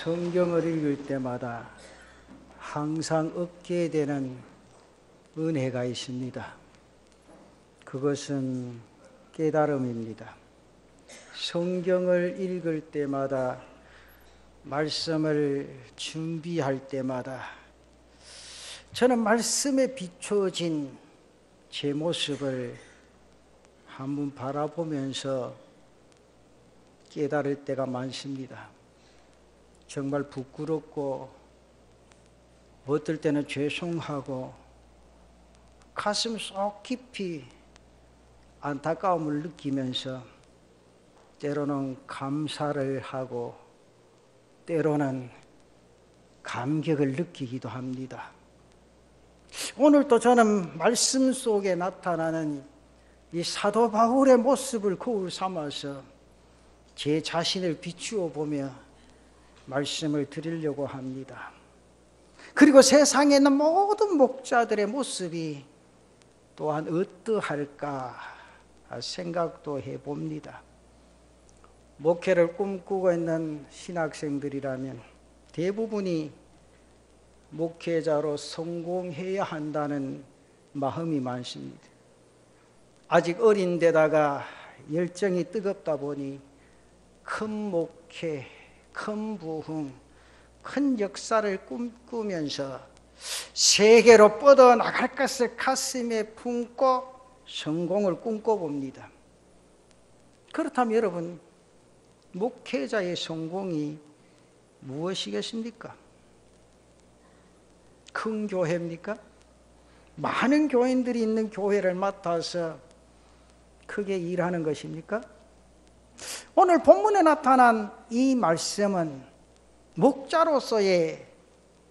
성경을 읽을 때마다 항상 얻게 되는 은혜가 있습니다. 그것은 깨달음입니다. 성경을 읽을 때마다, 말씀을 준비할 때마다 저는 말씀에 비춰진 제 모습을 한번 바라보면서 깨달을 때가 많습니다. 정말 부끄럽고 어떨 때는 죄송하고 가슴 속 깊이 안타까움을 느끼면서 때로는 감사를 하고 때로는 감격을 느끼기도 합니다. 오늘도 저는 말씀 속에 나타나는 이 사도 바울의 모습을 거울 삼아서 제 자신을 비추어 보며 말씀을 드리려고 합니다. 그리고 세상에 있는 모든 목자들의 모습이 또한 어떠할까 생각도 해봅니다. 목회를 꿈꾸고 있는 신학생들이라면 대부분이 목회자로 성공해야 한다는 마음이 많습니다. 아직 어린 데다가 열정이 뜨겁다 보니 큰 목회, 큰 부흥, 큰 역사를 꿈꾸면서 세계로 뻗어나갈 것을 가슴에 품고 성공을 꿈꿔봅니다. 그렇다면 여러분, 목회자의 성공이 무엇이겠습니까? 큰 교회입니까? 많은 교인들이 있는 교회를 맡아서 크게 일하는 것입니까? 오늘 본문에 나타난 이 말씀은 목자로서의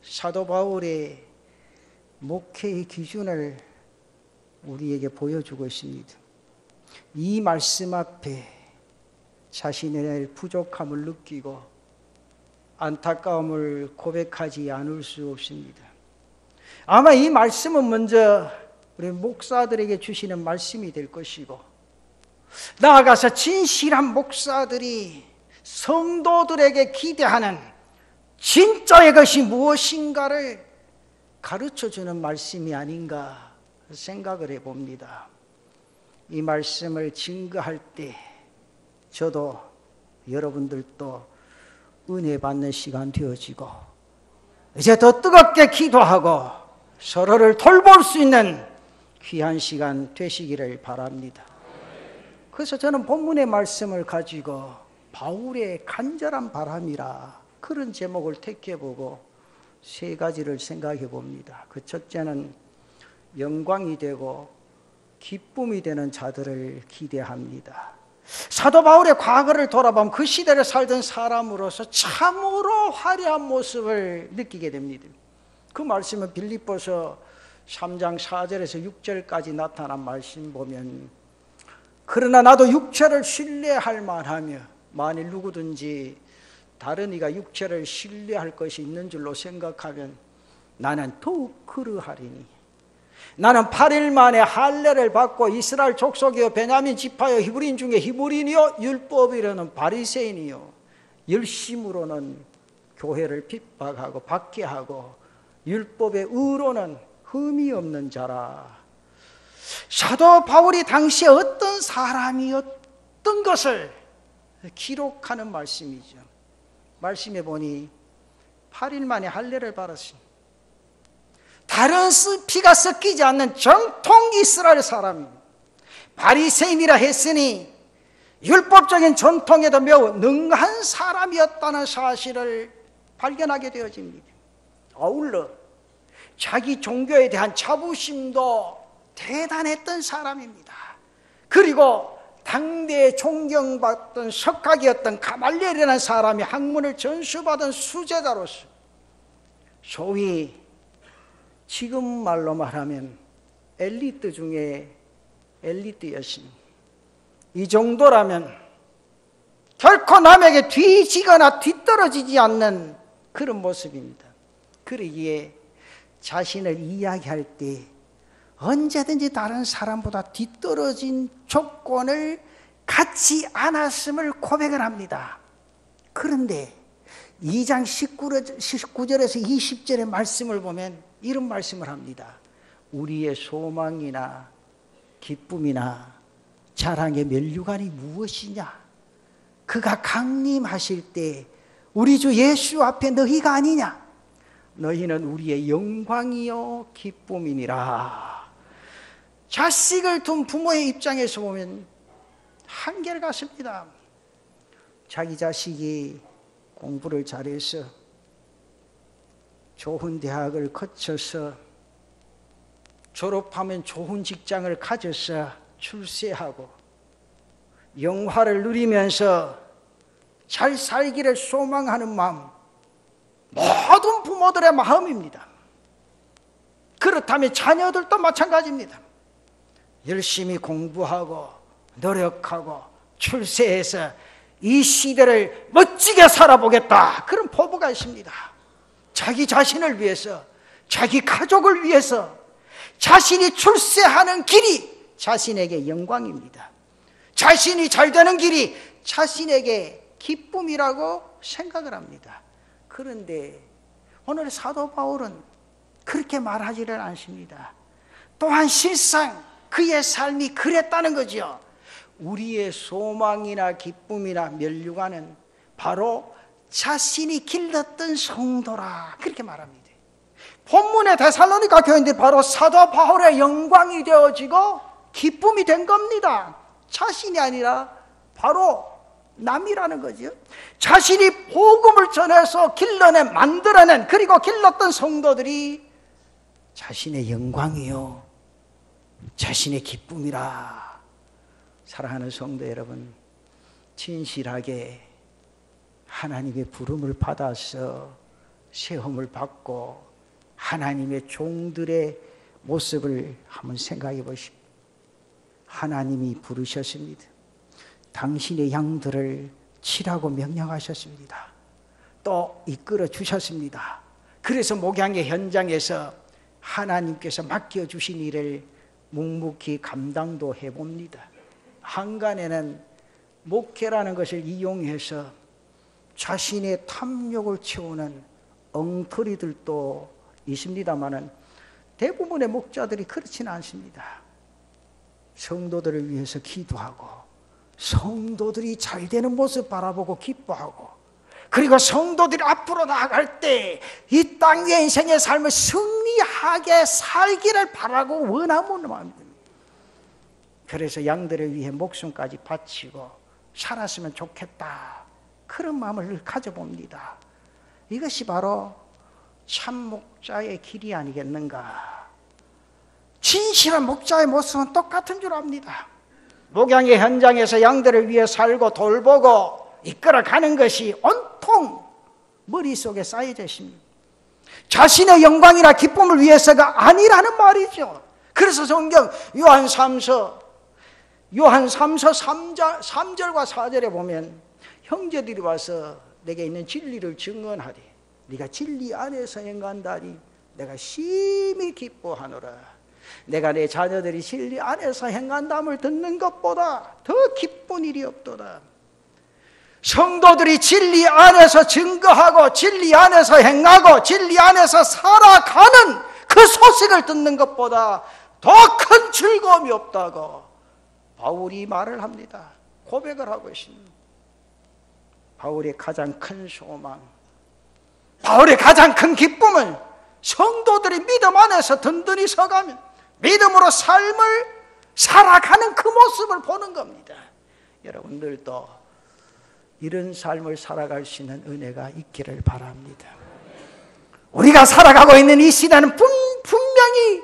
사도 바울의 목회의 기준을 우리에게 보여주고 있습니다. 이 말씀 앞에 자신의 부족함을 느끼고 안타까움을 고백하지 않을 수 없습니다. 아마 이 말씀은 먼저 우리 목사들에게 주시는 말씀이 될 것이고, 나아가서 진실한 목사들이 성도들에게 기대하는 진짜의 것이 무엇인가를 가르쳐주는 말씀이 아닌가 생각을 해봅니다. 이 말씀을 증거할 때 저도 여러분들도 은혜 받는 시간 되어지고 이제 더 뜨겁게 기도하고 서로를 돌볼 수 있는 귀한 시간 되시기를 바랍니다. 그래서 저는 본문의 말씀을 가지고 바울의 간절한 바람이라 그런 제목을 택해보고 세 가지를 생각해 봅니다. 그 첫째는 영광이 되고 기쁨이 되는 자들을 기대합니다. 사도 바울의 과거를 돌아보면 그 시대를 살던 사람으로서 참으로 화려한 모습을 느끼게 됩니다. 그 말씀은 빌립보서 3장 4절에서 6절까지 나타난 말씀 보면, 그러나 나도 육체를 신뢰할 만하며 만일 누구든지 다른 이가 육체를 신뢰할 것이 있는 줄로 생각하면 나는 더욱 그러하리니, 나는 8일 만에 할례를 받고 이스라엘 족속이요 베냐민 지파요 히브리인 중에 히브리인이요 율법이라는 바리새인이요 열심으로는 교회를 핍박하고 박해하고 율법의 의로는 흠이 없는 자라. 사도 바울이 당시에 어떤 사람이었던 것을 기록하는 말씀이죠. 말씀해 보니 8일 만에 할례를 받았습니다. 다른 피가 섞이지 않는 정통 이스라엘 사람입니다. 바리새인이라 했으니 율법적인 전통에도 매우 능한 사람이었다는 사실을 발견하게 되어집니다. 아울러 자기 종교에 대한 자부심도 대단했던 사람입니다. 그리고 당대에 존경받던 석학이었던 가말리엘이라는 사람이 학문을 전수받은 수제자로서 소위 지금 말로 말하면 엘리트 중에 엘리트였습니다. 이 정도라면 결코 남에게 뒤지거나 뒤떨어지지 않는 그런 모습입니다. 그러기에 자신을 이야기할 때 언제든지 다른 사람보다 뒤떨어진 조건을 갖지 않았음을 고백을 합니다. 그런데 2장 19절에서 20절의 말씀을 보면 이런 말씀을 합니다. 우리의 소망이나 기쁨이나 자랑의 면류관이 무엇이냐? 그가 강림하실 때 우리 주 예수 앞에 너희가 아니냐? 너희는 우리의 영광이요 기쁨이니라. 자식을 둔 부모의 입장에서 보면 한결같습니다. 자기 자식이 공부를 잘해서 좋은 대학을 거쳐서 졸업하면 좋은 직장을 가져서 출세하고 영화를 누리면서 잘 살기를 소망하는 마음, 모든 부모들의 마음입니다. 그렇다면 자녀들도 마찬가지입니다. 열심히 공부하고 노력하고 출세해서 이 시대를 멋지게 살아보겠다, 그런 포부가 있습니다. 자기 자신을 위해서, 자기 가족을 위해서 자신이 출세하는 길이 자신에게 영광입니다. 자신이 잘 되는 길이 자신에게 기쁨이라고 생각을 합니다. 그런데 오늘 사도 바울은 그렇게 말하지를 않습니다. 또한 실상 그의 삶이 그랬다는 거죠. 우리의 소망이나 기쁨이나 면류관은 바로 자신이 길렀던 성도라, 그렇게 말합니다. 본문의 데살로니가 교인들이 바로 사도 바울의 영광이 되어지고 기쁨이 된 겁니다. 자신이 아니라 바로 남이라는 거죠. 자신이 복음을 전해서 길러낸, 만들어낸, 그리고 길렀던 성도들이 자신의 영광이요 자신의 기쁨이라. 사랑하는 성도 여러분, 진실하게 하나님의 부름을 받아서 시험을 받고 하나님의 종들의 모습을 한번 생각해 보십시오. 하나님이 부르셨습니다. 당신의 양들을 치라고 명령하셨습니다. 또 이끌어 주셨습니다. 그래서 목양의 현장에서 하나님께서 맡겨주신 일을 묵묵히 감당도 해봅니다. 한간에는 목회라는 것을 이용해서 자신의 탐욕을 채우는 엉터리들도 있습니다마는 대부분의 목자들이 그렇지는 않습니다. 성도들을 위해서 기도하고 성도들이 잘 되는 모습 바라보고 기뻐하고, 그리고 성도들이 앞으로 나아갈 때 이 땅 위의 인생의 삶을 승리하게 살기를 바라고 원하는 마음입니다. 그래서 양들을 위해 목숨까지 바치고 살았으면 좋겠다, 그런 마음을 가져봅니다. 이것이 바로 참 목자의 길이 아니겠는가. 진실한 목자의 모습은 똑같은 줄 압니다. 목양의 현장에서 양들을 위해 살고 돌보고 이끌어가는 것이 온통 머릿속에 쌓여져 있습니다. 자신의 영광이나 기쁨을 위해서가 아니라는 말이죠. 그래서 성경 요한 3서 3절과 4절에 보면 형제들이 와서 내게 있는 진리를 증언하리. 네가 진리 안에서 행한다니 내가 심히 기뻐하노라. 내가 내 자녀들이 진리 안에서 행한담을 듣는 것보다 더 기쁜 일이 없도다. 성도들이 진리 안에서 증거하고 진리 안에서 행하고 진리 안에서 살아가는 그 소식을 듣는 것보다 더 큰 즐거움이 없다고 바울이 말을 합니다. 고백을 하고 있습니다. 바울의 가장 큰 소망, 바울의 가장 큰 기쁨은 성도들이 믿음 안에서 든든히 서가면 믿음으로 삶을 살아가는 그 모습을 보는 겁니다. 여러분들도 이런 삶을 살아갈 수 있는 은혜가 있기를 바랍니다. 우리가 살아가고 있는 이 시대는 분명히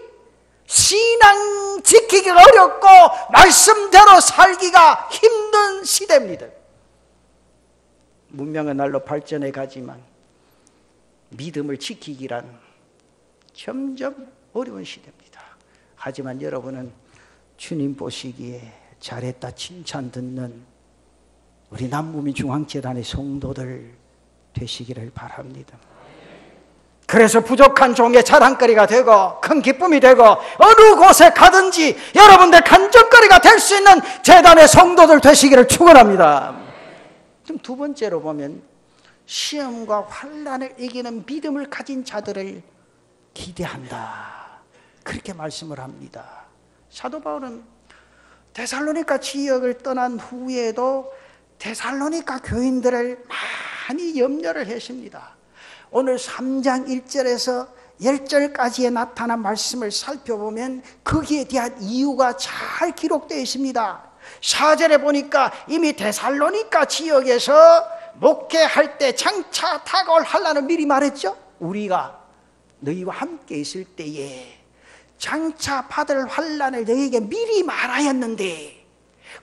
신앙 지키기가 어렵고 말씀대로 살기가 힘든 시대입니다. 문명은 날로 발전해 가지만 믿음을 지키기란 점점 어려운 시대입니다. 하지만 여러분은 주님 보시기에 잘했다 칭찬 듣는 우리 남부민 중앙재단의 성도들 되시기를 바랍니다. 그래서 부족한 종의 자랑거리가 되고 큰 기쁨이 되고 어느 곳에 가든지 여러분들 간증거리가 될 수 있는 재단의 성도들 되시기를 축원합니다. 좀 두 번째로 보면 시험과 환난을 이기는 믿음을 가진 자들을 기대한다. 그렇게 말씀을 합니다. 사도 바울은 데살로니가 지역을 떠난 후에도 데살로니가 교인들을 많이 염려를 했습니다. 오늘 3장 1절에서 10절까지의 나타난 말씀을 살펴보면 거기에 대한 이유가 잘 기록되어 있습니다. 4절에 보니까 이미 데살로니가 지역에서 목회할 때 장차 다가올 환난을 미리 말했죠. 우리가 너희와 함께 있을 때에 장차 받을 환난을 너희에게 미리 말하였는데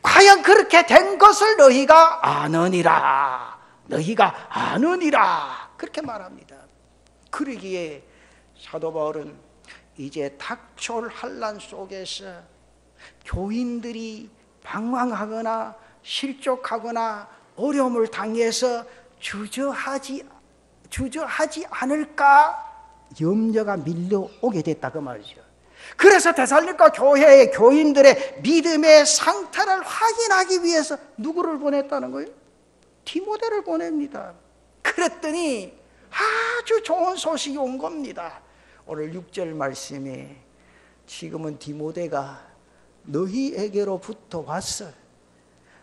과연 그렇게 된 것을 너희가 아느니라. 너희가 아느니라. 그렇게 말합니다. 그러기에 사도 바울은 이제 닥쳐올 환난 속에서 교인들이 방황하거나 실족하거나 어려움을 당해서 주저하지 않을까 염려가 밀려오게 됐다 그 말이죠. 그래서 데살로니가 교회의 교인들의 믿음의 상태를 확인하기 위해서 누구를 보냈다는 거예요? 디모데를 보냅니다. 그랬더니 아주 좋은 소식이 온 겁니다. 오늘 6절 말씀에 지금은 디모데가 너희에게로부터 왔어.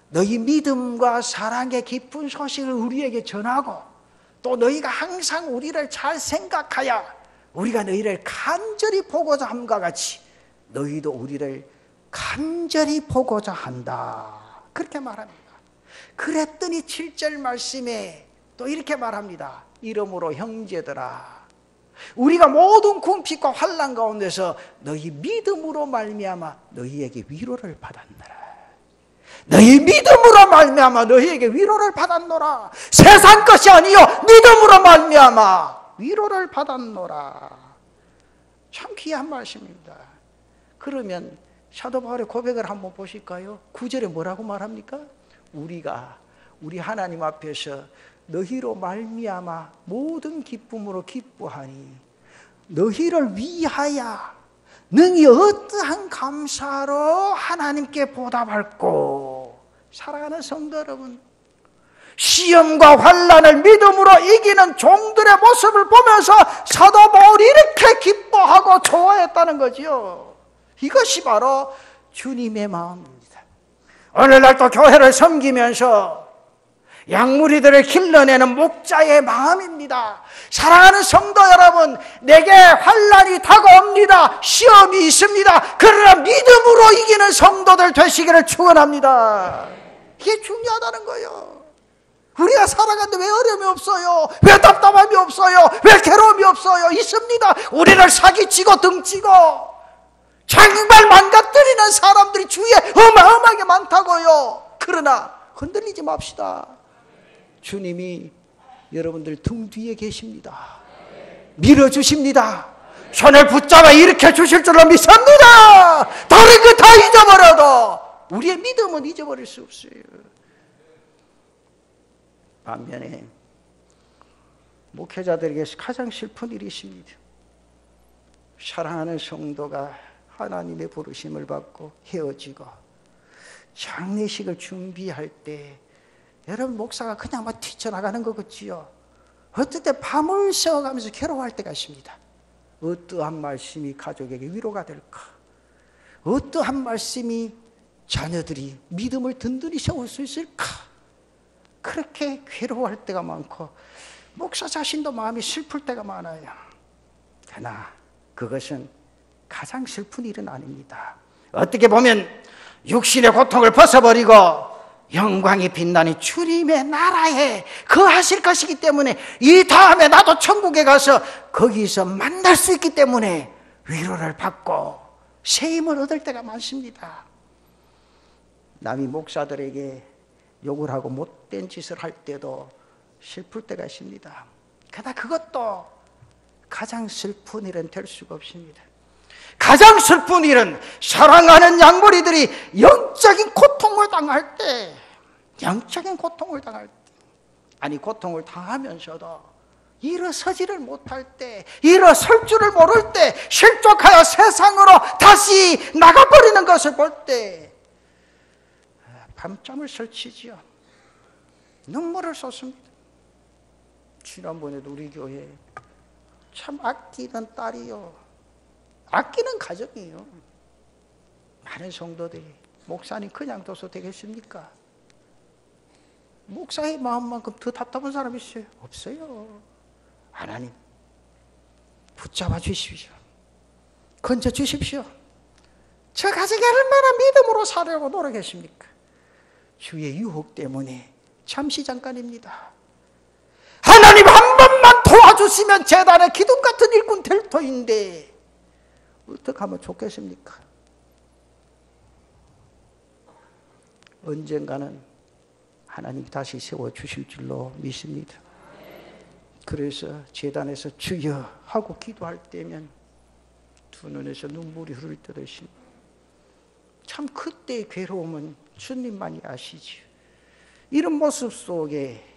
너희 믿음과 사랑의 깊은 소식을 우리에게 전하고 또 너희가 항상 우리를 잘 생각하여 우리가 너희를 간절히 보고자 함과 같이 너희도 우리를 간절히 보고자 한다. 그렇게 말합니다. 그랬더니 7절 말씀에 또 이렇게 말합니다. 이러므로 형제들아 우리가 모든 궁핍과 환난 가운데서 너희 믿음으로 말미암아 너희에게 위로를 받았노라. 너희 믿음으로 말미암아 너희에게 위로를 받았노라. 세상 것이 아니요 믿음으로 말미암아 위로를 받았노라. 참 귀한 말씀입니다. 그러면 사도 바울의 고백을 한번 보실까요? 9절에 뭐라고 말합니까? 우리 하나님 앞에서 너희로 말미암아 모든 기쁨으로 기뻐하니 너희를 위하여 능히 어떠한 감사로 하나님께 보답할꼬. 사랑하는 성도 여러분, 시험과 환난을 믿음으로 이기는 종들의 모습을 보면서 사도 바울이 이렇게 기뻐하고 좋아했다는 거지요. 이것이 바로 주님의 마음입니다. 오늘날 또 교회를 섬기면서 양무리들을 길러내는 목자의 마음입니다. 사랑하는 성도 여러분, 내게 환난이 다가옵니다. 시험이 있습니다. 그러나 믿음으로 이기는 성도들 되시기를 축원합니다. 이게 중요하다는 거예요. 우리가 살아가는데 왜 어려움이 없어요? 왜 답답함이 없어요? 왜 괴로움이 없어요? 있습니다. 우리를 사기치고 등치고 정말 망가뜨리는 사람들이 주위에 어마어마하게 많다고요. 그러나 흔들리지 맙시다. 주님이 여러분들 등 뒤에 계십니다. 밀어주십니다. 손을 붙잡아 일으켜 주실 줄로 믿습니다. 다른 거 다 잊어버려도 우리의 믿음은 잊어버릴 수 없어요. 반면에 목회자들에게 가장 슬픈 일이 있습니다. 사랑하는 성도가 하나님의 부르심을 받고 헤어지고 장례식을 준비할 때 여러분 목사가 그냥 막 뛰쳐나가는 것 같지요. 어떨 때 밤을 새워가면서 괴로워할 때가 있습니다. 어떠한 말씀이 가족에게 위로가 될까? 어떠한 말씀이 자녀들이 믿음을 든든히 세울 수 있을까? 그렇게 괴로워할 때가 많고 목사 자신도 마음이 슬플 때가 많아요. 그러나 그것은 가장 슬픈 일은 아닙니다. 어떻게 보면 육신의 고통을 벗어버리고 영광이 빛나는 주님의 나라에 거하실 것이기 때문에 이 다음에 나도 천국에 가서 거기서 만날 수 있기 때문에 위로를 받고 새 힘을 얻을 때가 많습니다. 남이 목사들에게 욕을 하고 못된 짓을 할 때도 슬플 때가 있습니다. 그러나 그것도 가장 슬픈 일은 될 수가 없습니다. 가장 슬픈 일은 사랑하는 양머리들이 영적인 고통을 당할 때, 아니 고통을 당하면서도 일어서지를 못할 때, 일어설 줄을 모를 때, 실족하여 세상으로 다시 나가버리는 것을 볼 때 밤잠을 설치지요. 눈물을 쏟습니다. 지난번에도 우리 교회 참 아끼는 딸이요, 아끼는 가정이에요. 많은 성도들이 목사님 그냥 둬서 되겠습니까? 목사의 마음만큼 더 답답한 사람이 있어요? 없어요. 하나님 붙잡아 주십시오. 건져 주십시오. 저 가정이 얼마나 믿음으로 살려고 노력했습니까? 주의 유혹 때문에 잠시 잠깐입니다. 하나님 한 번만 도와주시면 제단의 기둥 같은 일꾼 될 터인데 어떻게 하면 좋겠습니까? 언젠가는 하나님이 다시 세워주실 줄로 믿습니다. 그래서 제단에서 주여 하고 기도할 때면 두 눈에서 눈물이 흐를 듯이, 참 그때의 괴로움은 주님만이 아시지요. 이런 모습 속에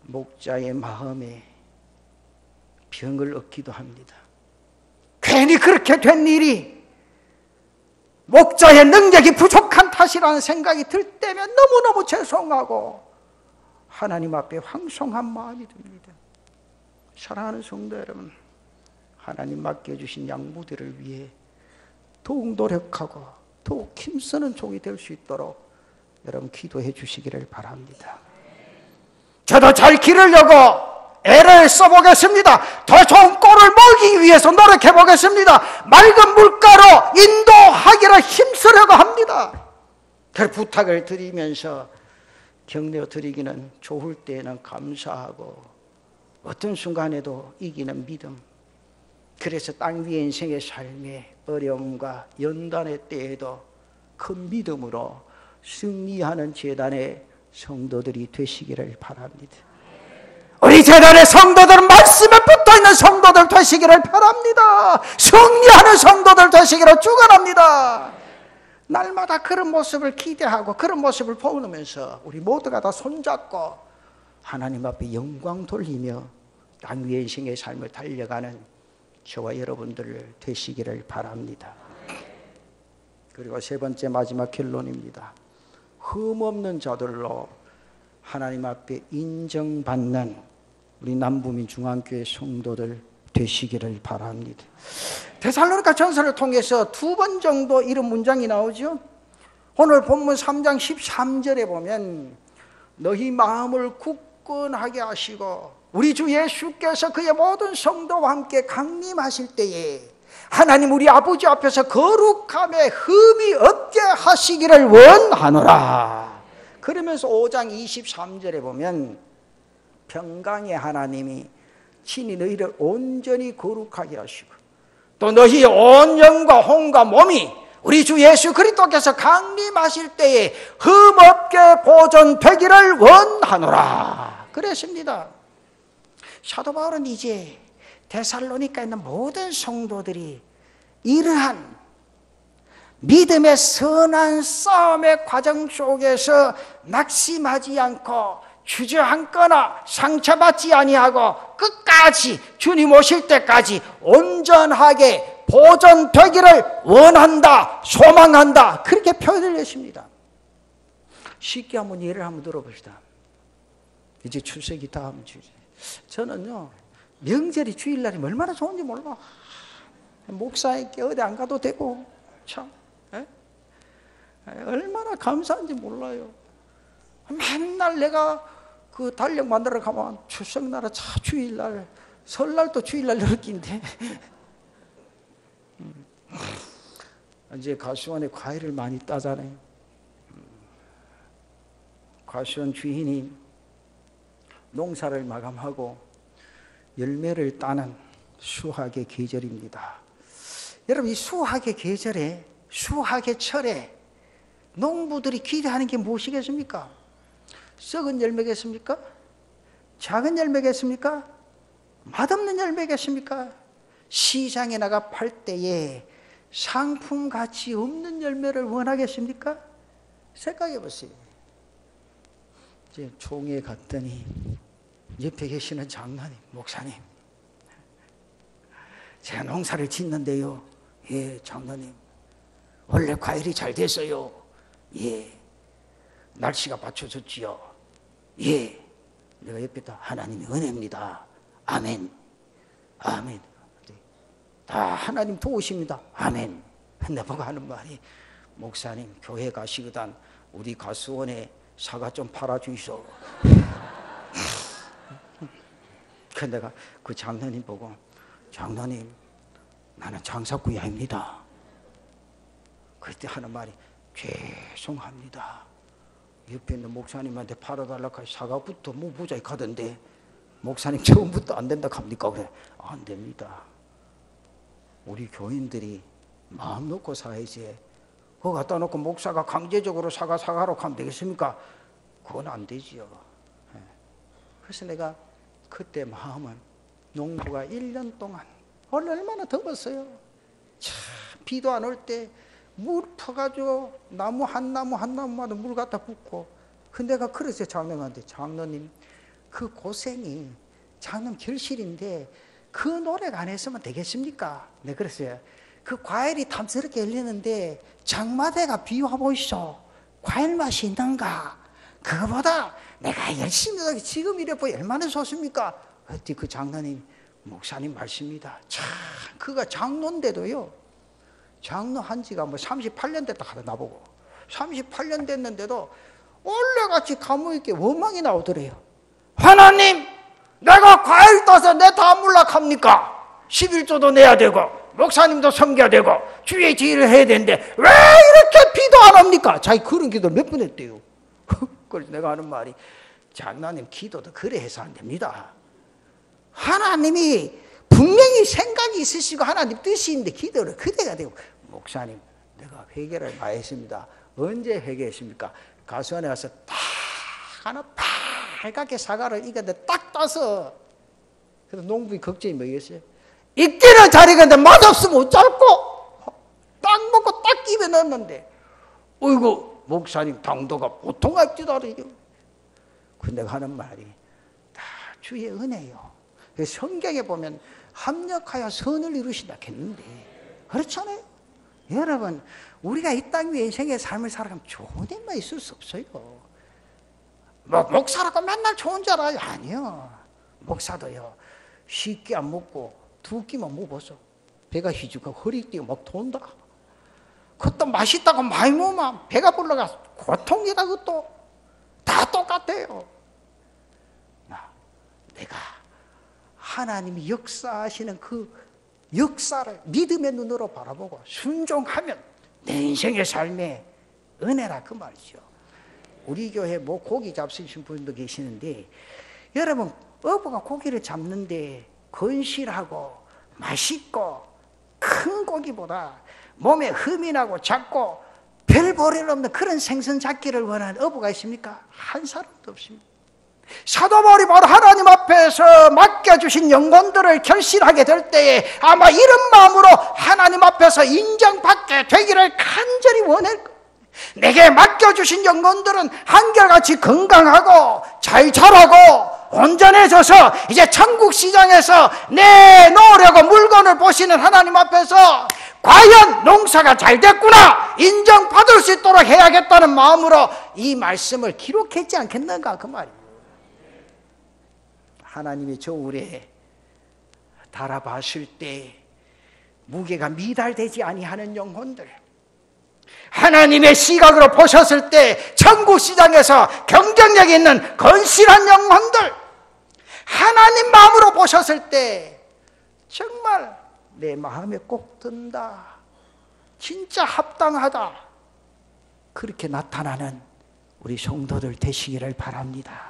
목자의 마음에 병을 얻기도 합니다. 괜히 그렇게 된 일이 목자의 능력이 부족한 탓이라는 생각이 들 때면 너무너무 죄송하고 하나님 앞에 황송한 마음이 듭니다. 사랑하는 성도 여러분, 하나님 맡겨주신 양무들을 위해 더욱 노력하고 더욱 힘쓰는 종이 될 수 있도록 여러분 기도해 주시기를 바랍니다. 저도 잘 기르려고 애를 써보겠습니다. 더 좋은 꼴을 먹이기 위해서 노력해 보겠습니다. 맑은 물가로 인도하기를 힘쓰려고 합니다. 그 부탁을 드리면서 격려 드리기는 좋을 때에는 감사하고 어떤 순간에도 이기는 믿음, 그래서 땅 위의 인생의 삶의 어려움과 연단의 때에도 큰 믿음으로 승리하는 제단의 성도들이 되시기를 바랍니다. 우리 제단의 성도들은 말씀에 붙어있는 성도들 되시기를 바랍니다. 승리하는 성도들 되시기를 축원합니다. 날마다 그런 모습을 기대하고 그런 모습을 보면서 우리 모두가 다 손잡고 하나님 앞에 영광 돌리며 땅 위의 인생의 삶을 달려가는 저와 여러분들 되시기를 바랍니다. 그리고 세 번째 마지막 결론입니다. 흠없는 자들로 하나님 앞에 인정받는 우리 남부민 중앙교회 성도들 되시기를 바랍니다. 데살로니가 전서를 통해서 두 번 정도 이런 문장이 나오죠. 오늘 본문 3장 13절에 보면 너희 마음을 굳건하게 하시고 우리 주 예수께서 그의 모든 성도와 함께 강림하실 때에 하나님 우리 아버지 앞에서 거룩함에 흠이 없게 하시기를 원하노라. 그러면서 5장 23절에 보면 평강의 하나님이 친히 너희를 온전히 거룩하게 하시고 또 너희 온 영과 혼과 몸이 우리 주 예수 그리스도께서 강림하실 때에 흠없게 보존되기를 원하노라 그랬습니다. 사도 바울은 이제 데살로니가에 있는 모든 성도들이 이러한 믿음의 선한 싸움의 과정 속에서 낙심하지 않고 주저앉거나 상처받지 아니하고 끝까지 주님 오실 때까지 온전하게 보존되기를 원한다, 소망한다, 그렇게 표현을 했습니다. 쉽게 한번 예를 한번 들어봅시다. 이제 출세기 다음 주에 저는요 명절이 주일날이 얼마나 좋은지 몰라. 목사에게 어디 안 가도 되고 참 얼마나 감사한지 몰라요. 맨날 내가 그 달력 만들어 가면 출석날은 주일날, 설날도 주일날 느낀데 이제 가수원에 과일을 많이 따잖아요. 가수원 주인이 농사를 마감하고 열매를 따는 수확의 계절입니다. 여러분 이 수확의 계절에, 수확의 철에 농부들이 기대하는 게 무엇이겠습니까? 썩은 열매겠습니까? 작은 열매겠습니까? 맛없는 열매겠습니까? 시장에 나가 팔 때에 상품 가치 없는 열매를 원하겠습니까? 생각해 보세요. 이제 총회에 갔더니 옆에 계시는 장로님, 목사님, 제가 농사를 짓는데요. 예, 장로님, 원래 과일이 잘 됐어요. 예, 날씨가 받쳐줬지요. 예, 내가 옆에다 하나님의 은혜입니다. 아멘. 아멘. 다 하나님 도우십니다. 아멘. 내보고 하는 말이 목사님 교회 가시거든 우리 가수원에 사과 좀 팔아주이소. 그 내가 그 장로님 보고 장로님 나는 장사구야입니다. 그때 하는 말이 죄송합니다. 옆에 있는 목사님한테 팔아달라고 사과부터 뭐 무지하게 가던데 목사님 처음부터 안 된다 합니까? 그래 안 됩니다. 우리 교인들이 마음 놓고 사야지 그거 갖다 놓고 목사가 강제적으로 사과로 하면 되겠습니까? 그건 안 되지요. 그래서 내가 그때 마음은 농부가 1년 동안 얼마나 더웠어요. 참 비도 안 올 때 물 퍼가지고 나무 한 나무마다 물 갖다 붓고 근데 내가 그랬어요. 장로님한테 장로님 그 고생이 장로님 결실인데 그 노래가 안 했으면 되겠습니까? 네 그랬어요. 그 과일이 탐스럽게 열리는데 장마대가 비와보시오. 과일 맛이 있는가? 그거보다 내가 열심히 지금 이래 보니 얼마나 좋습니까? 그때 그 장로님 목사님 말씀입니다. 참 그가 장로인데도요. 장로 한 지가 뭐 38년 됐다 하다 나보고 38년 됐는데도 원래같이 가무있게 원망이 나오더래요. 하나님 내가 과일 따서 내 다 몰락합니까? 11조도 내야 되고 목사님도 섬겨야 되고 주의 지휘를 해야 되는데 왜 이렇게 비도 안 옵니까? 자기 그런 기도를 몇 번 했대요. 그래서 내가 하는 말이 장로님 기도도 그래 해서 안 됩니다. 하나님이 분명히 생각이 있으시고 하나님 뜻이 있는데 기도를 그대가 되고 목사님 내가 회개를 많이 했습니다. 언제 회개했습니까? 가수원에 가서 딱 하나 빨갛게 사과를 이겼는데 딱 따서 그래서 농부의 걱정이 뭐겠어요? 있기는 잘 익었는데 맛없으면 어쩔고 딱 먹고 딱 입에 넣었는데 어이구 목사님 당도가 보통 같지도 않아요. 근데 내가 하는 말이 다 주의 은혜요. 성경에 보면 합력하여 선을 이루신다 했는데 그렇잖아요. 여러분 우리가 이 땅 위에 인생의 삶을 살아가면 좋은 일만 있을 수 없어요. 뭐 목사라고 맨날 좋은 줄 알아요? 아니요. 목사도요 쉽게 안 먹고 두 끼만 먹어서 배가 희죽하고 허리 뛰고 막 돈다. 그것도 맛있다고 많이 먹으면 배가 불러가 고통이다. 그것도 다 똑같아요. 내가 하나님이 역사하시는 그 역사를 믿음의 눈으로 바라보고 순종하면 내 인생의 삶의 은혜라 그 말이죠. 우리 교회 뭐 고기 잡수신 분도 계시는데 여러분 어부가 고기를 잡는데 건실하고 맛있고 큰 고기보다 몸에 흠이 나고 작고 별 볼일 없는 그런 생선 잡기를 원하는 어부가 있습니까? 한 사람도 없습니다. 사도 바울이 바로 하나님 앞에서 맡겨주신 영혼들을 결실하게 될 때에 아마 이런 마음으로 하나님 앞에서 인정받게 되기를 간절히 원할 거예요. 내게 맡겨주신 영혼들은 한결같이 건강하고 잘 자라고 온전해져서 이제 천국 시장에서 내놓으려고 물건을 보시는 하나님 앞에서 과연 농사가 잘 됐구나 인정받을 수 있도록 해야겠다는 마음으로 이 말씀을 기록했지 않겠는가 그 말이에요. 하나님의 저울에 달아봤을 때 무게가 미달되지 아니하는 영혼들, 하나님의 시각으로 보셨을 때 천국 시장에서 경쟁력 있는 건실한 영혼들, 하나님 마음으로 보셨을 때 정말 내 마음에 꼭 든다, 진짜 합당하다, 그렇게 나타나는 우리 성도들 되시기를 바랍니다.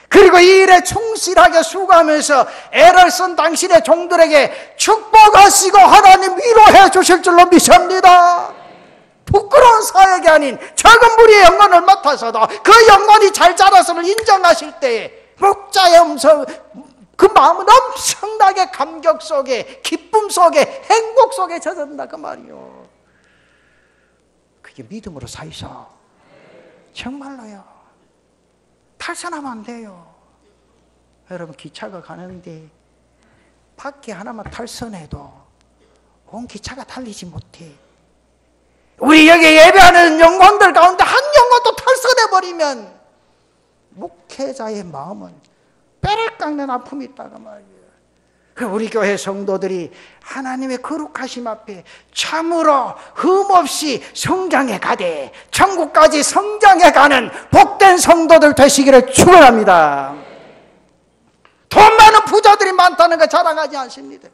그리고 이 일에 충실하게 수고하면서 애를 쓴 당신의 종들에게 축복하시고 하나님 위로해 주실 줄로 믿습니다. 부끄러운 사역이 아닌 적은 무리의 영혼을 맡아서도 그 영혼이 잘 자라서를 인정하실 때에 목자의 음성, 그 마음은 엄청나게 감격 속에, 기쁨 속에, 행복 속에 젖어든다 그 말이요. 그게 믿음으로 사이소. 정말로요. 탈선하면 안 돼요. 여러분 기차가 가는데 바퀴 하나만 탈선해도 온 기차가 달리지 못해. 우리 여기 예배하는 영혼들 가운데 한 영혼도 탈선해버리면 목회자의 마음은 뼈를 깎는 아픔이 있다고 말이에요. 우리 교회 성도들이 하나님의 거룩하심 앞에 참으로 흠없이 성장해 가되 천국까지 성장해 가는 복된 성도들 되시기를 축원합니다. 돈 많은 부자들이 많다는 거 자랑하지 않습니다.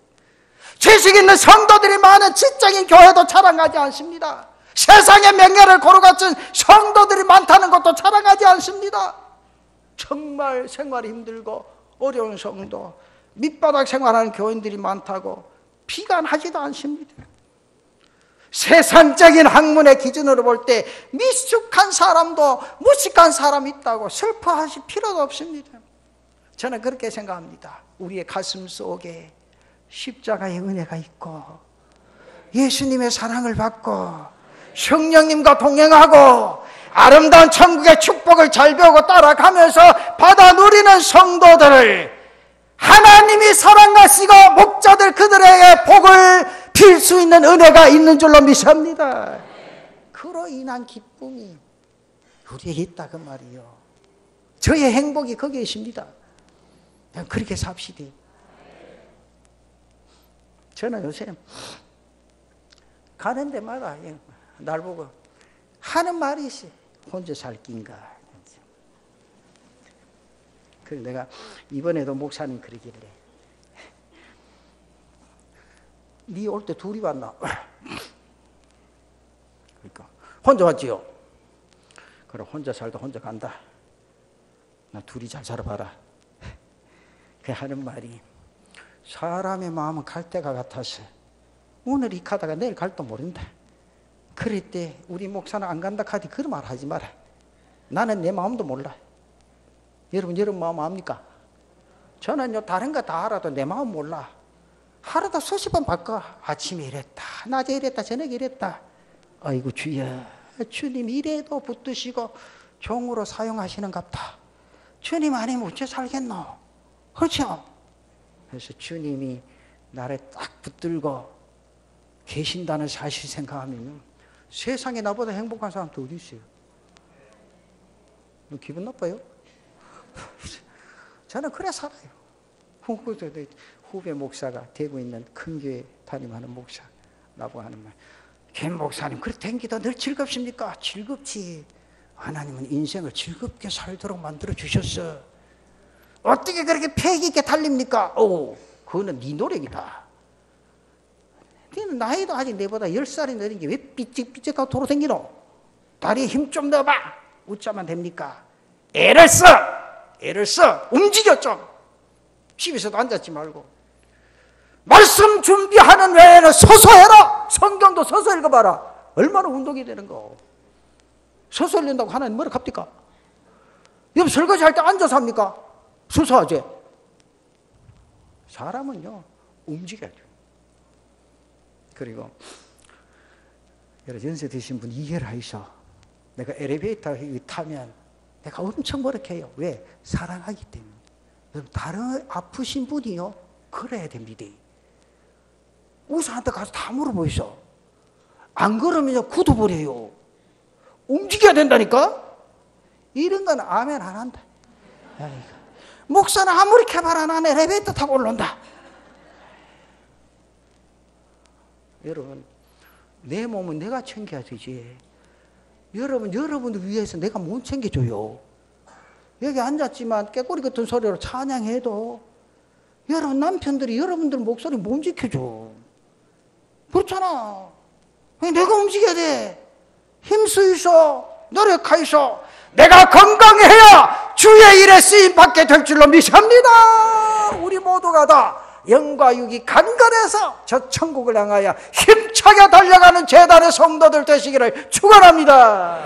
지식 있는 성도들이 많은 지적인 교회도 자랑하지 않습니다. 세상의 명예를 고루 갖춘 성도들이 많다는 것도 자랑하지 않습니다. 정말 생활이 힘들고 어려운 성도, 밑바닥 생활하는 교인들이 많다고 비관하지도 않습니다. 세상적인 학문의 기준으로 볼 때 미숙한 사람도 무식한 사람이 있다고 슬퍼하실 필요도 없습니다. 저는 그렇게 생각합니다. 우리의 가슴 속에 십자가의 은혜가 있고 예수님의 사랑을 받고 성령님과 동행하고 아름다운 천국의 축복을 잘 배우고 따라가면서 받아 누리는 성도들을 하나님이 사랑하시고 목자들 그들에게 복을 빌 수 있는 은혜가 있는 줄로 믿습니다. 그로 인한 기쁨이 우리에게 있다 그 말이요. 저의 행복이 거기에 있습니다. 그렇게 삽시다. 저는 요새 가는 데마다 날 보고 하는 말이 있어요. 혼자 살 낀가. 그래서 내가 이번에도 목사님 그러길래 니 올 때 둘이 왔나? 그러니까 혼자 왔지요. 그래 혼자 살다 혼자 간다. 나 둘이 잘 살아봐라. 그 하는 말이 사람의 마음은 갈대가 같아서 오늘 이 가다가 내일 갈도 모른다. 그럴 때 우리 목사는 안 간다 카디 그런 말 하지 마라. 나는 내 마음도 몰라. 여러분 마음 압니까? 저는요 다른 거 다 알아도 내 마음 몰라. 하루도 수십 번 바꿔. 아침에 이랬다, 낮에 이랬다, 저녁에 이랬다. 아이고 주여, 주님 이래도 붙드시고 종으로 사용하시는갑다. 주님 아니면 어째 살겠노? 그렇죠? 그래서 주님이 나를 딱 붙들고 계신다는 사실 생각하면 세상에 나보다 행복한 사람도 어디 있어요? 기분 나빠요? 저는 그래 살아요. 후배 목사가 되고 있는 큰 교회 담임하는 목사라고 하는 말. 김 목사님 그렇게 댕기다 늘 즐겁습니까? 즐겁지. 하나님은 인생을 즐겁게 살도록 만들어 주셨어. 어떻게 그렇게 패기 있게 달립니까? 그거는 네 노력이다. 너는 나이도 아직 내보다 10살이 어린 게 왜 삐찍삐찍하고 도로 댕기노? 다리에 힘 좀 넣어봐. 웃자만 됩니까? 애를 써. 움직여 좀. 집에서도 앉았지 말고. 말씀 준비하는 외에는 서서 해라. 성경도 서서 읽어봐라. 얼마나 운동이 되는 거. 서서 읽는다고 하나님 뭐라 갑니까? 여러분 설거지 할 때 앉아서 합니까? 서서 하지. 사람은요 움직여야 돼요. 그리고 여러분 연세 드신 분 이해를 하셔. 내가 엘리베이터 타면 내가 엄청 버럭해요. 왜? 사랑하기 때문에. 여러분 다른 아프신 분이요 그래야 됩니다. 의사한테 가서 다 물어보이소. 안 그러면 굳어버려요. 움직여야 된다니까. 이런 건 아멘 안 한다. 목사는 아무리 개발 안 하네 엘리베이터 타고 올라온다. 여러분 내 몸은 내가 챙겨야 되지. 여러분을 위해서 내가 못 챙겨줘요. 여기 앉았지만 깨꼬리 같은 소리로 찬양해도 여러분 남편들이 여러분들 목소리 못 지켜줘. 그렇잖아. 내가 움직여야 돼. 힘쓰이소. 노력하이소. 내가 건강해야 주의 일에 쓰임받게 될 줄로 믿습니다. 우리 모두가 다 영과 육이 간간해서 저 천국을 향하여 힘차게 달려가는 제단의 성도들 되시기를 축원합니다.